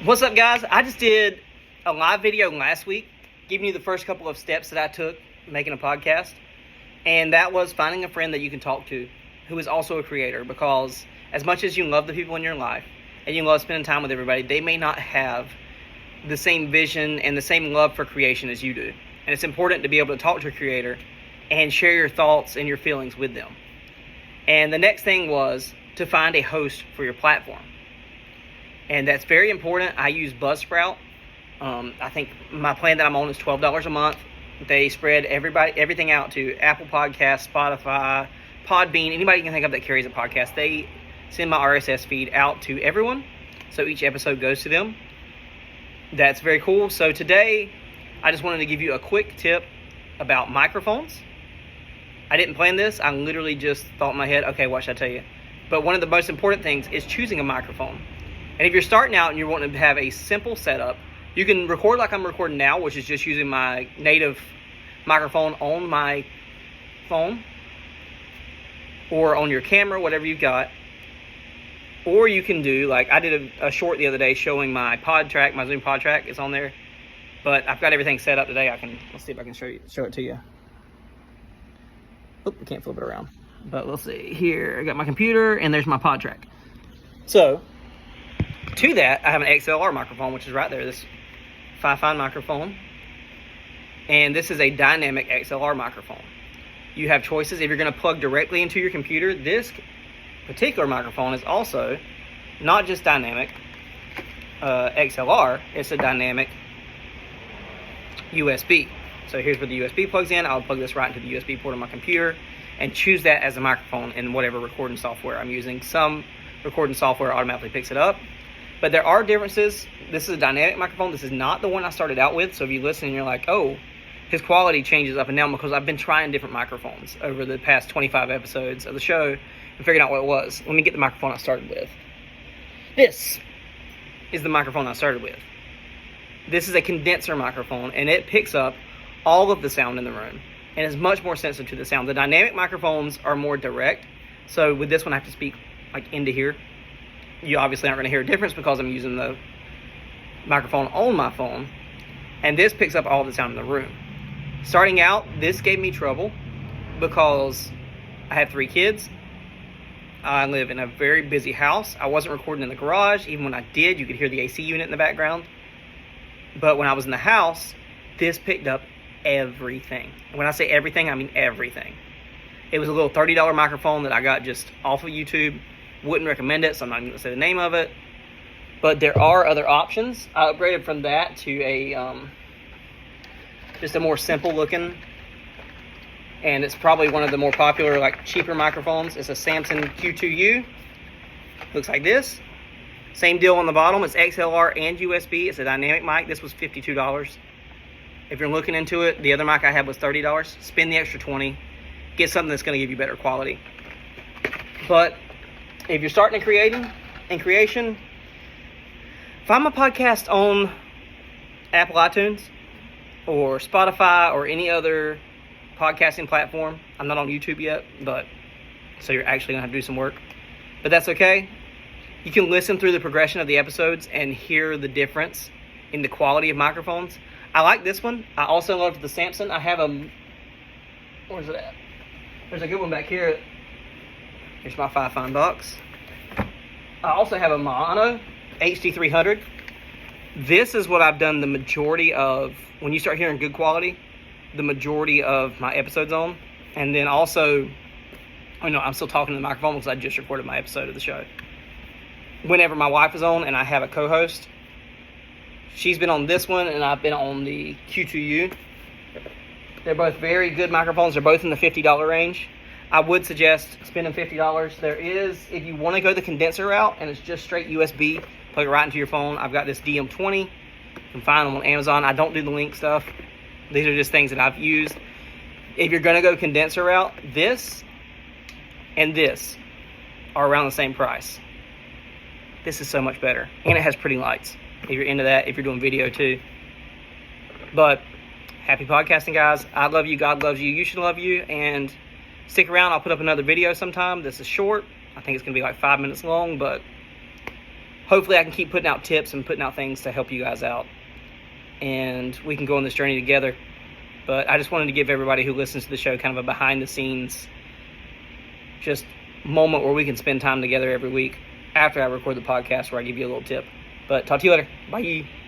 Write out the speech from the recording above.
What's up, guys? I just did a live video last week giving you the first couple of steps that I took making a podcast, and that was finding a friend that you can talk to who is also a creator, because as much as you love the people in your life and you love spending time with everybody, they may not have the same vision and the same love for creation as you do. And it's important to be able to talk to a creator and share your thoughts and your feelings with them. And the next thing was to find a host for your platform. And that's very important. I use Buzzsprout. I think my plan that I'm on is $12 a month. They spread everything out to Apple Podcasts, Spotify, Podbean, anybody you can think of that carries a podcast. They send my RSS feed out to everyone, so each episode goes to them. That's very cool. So today, I just wanted to give you a quick tip about microphones. I didn't plan this. I literally just thought in my head, okay, what should I tell you? But one of the most important things is choosing a microphone. And if you're starting out and you're wanting to have a simple setup, you can record like I'm recording now, which is just using my native microphone on my phone or on your camera, whatever you've got. Or you can do, like I did a short the other day showing my PodTrack, my Zoom PodTrack. It's on there. But I've got everything set up today. Let's see if I can show it to you. Oop, I can't flip it around. But let's see. Here, I got my computer and there's my PodTrack. So, to that, I have an XLR microphone, which is right there, this Fifine microphone. And this is a dynamic XLR microphone. You have choices. If you're going to plug directly into your computer, this particular microphone is also not just dynamic XLR, it's a dynamic USB. So here's where the USB plugs in. I'll plug this right into the USB port on my computer and choose that as a microphone in whatever recording software I'm using. Some recording software automatically picks it up, but there are differences. This is a dynamic microphone. This is not the one I started out with. So if you listen and you're like, oh, his quality changes up and down, because I've been trying different microphones over the past 25 episodes of the show and figuring out what it was. Let me get the microphone I started with. This is the microphone I started with. This is a condenser microphone, and it picks up all of the sound in the room and is much more sensitive to the sound. The dynamic microphones are more direct. So with this one, I have to speak like into here. You obviously aren't going to hear a difference because I'm using the microphone on my phone, and this picks up all the sound in the room. Starting out, this gave me trouble because I have 3 kids. I live in a very busy house. I wasn't recording in the garage. Even when I did, you could hear the AC unit in the background. But when I was in the house, this picked up everything. And when I say everything, I mean everything. It was a little $30 microphone that I got just off of YouTube. Wouldn't recommend it, so I'm not going to say the name of it. But there are other options. I upgraded from that to a just a more simple looking, and it's probably one of the more popular, like cheaper microphones. It's a Samson Q2U. Looks like this. Same deal on the bottom. It's XLR and USB. It's a dynamic mic. This was $52. If you're looking into it, the other mic I had was $30. Spend the extra $20. Get something that's going to give you better quality. But if you're starting in creation, find my podcast on Apple iTunes or Spotify or any other podcasting platform. I'm not on YouTube yet, but so you're actually going to have to do some work. But that's okay. You can listen through the progression of the episodes and hear the difference in the quality of microphones. I like this one. I also love the Samson. I have where's it at? There's a good one back here. Here's my Fifine box. I also have a Mono HD300. This is what I've done the majority of, when you start hearing good quality, the majority of my episodes on. And then also, I'm still talking to the microphone because I just recorded my episode of the show. Whenever my wife is on and I have a co-host, she's been on this one and I've been on the Q2U. They're both very good microphones. They're both in the $50 range. I would suggest spending $50. There is, if you want to go the condenser route and it's just straight USB, plug it right into your phone. I've got this DM20. You can find them on Amazon. I don't do the link stuff. These are just things that I've used. If you're going to go condenser route, this and this are around the same price. This is so much better. And it has pretty lights. If you're into that, if you're doing video too. But happy podcasting, guys. I love you. God loves you. You should love you. And stick around. I'll put up another video sometime. This is short. I think it's going to be like 5 minutes long, but hopefully I can keep putting out tips and putting out things to help you guys out, and we can go on this journey together. But I just wanted to give everybody who listens to the show kind of a behind the scenes just moment where we can spend time together every week after I record the podcast, where I give you a little tip. But talk to you later. Bye.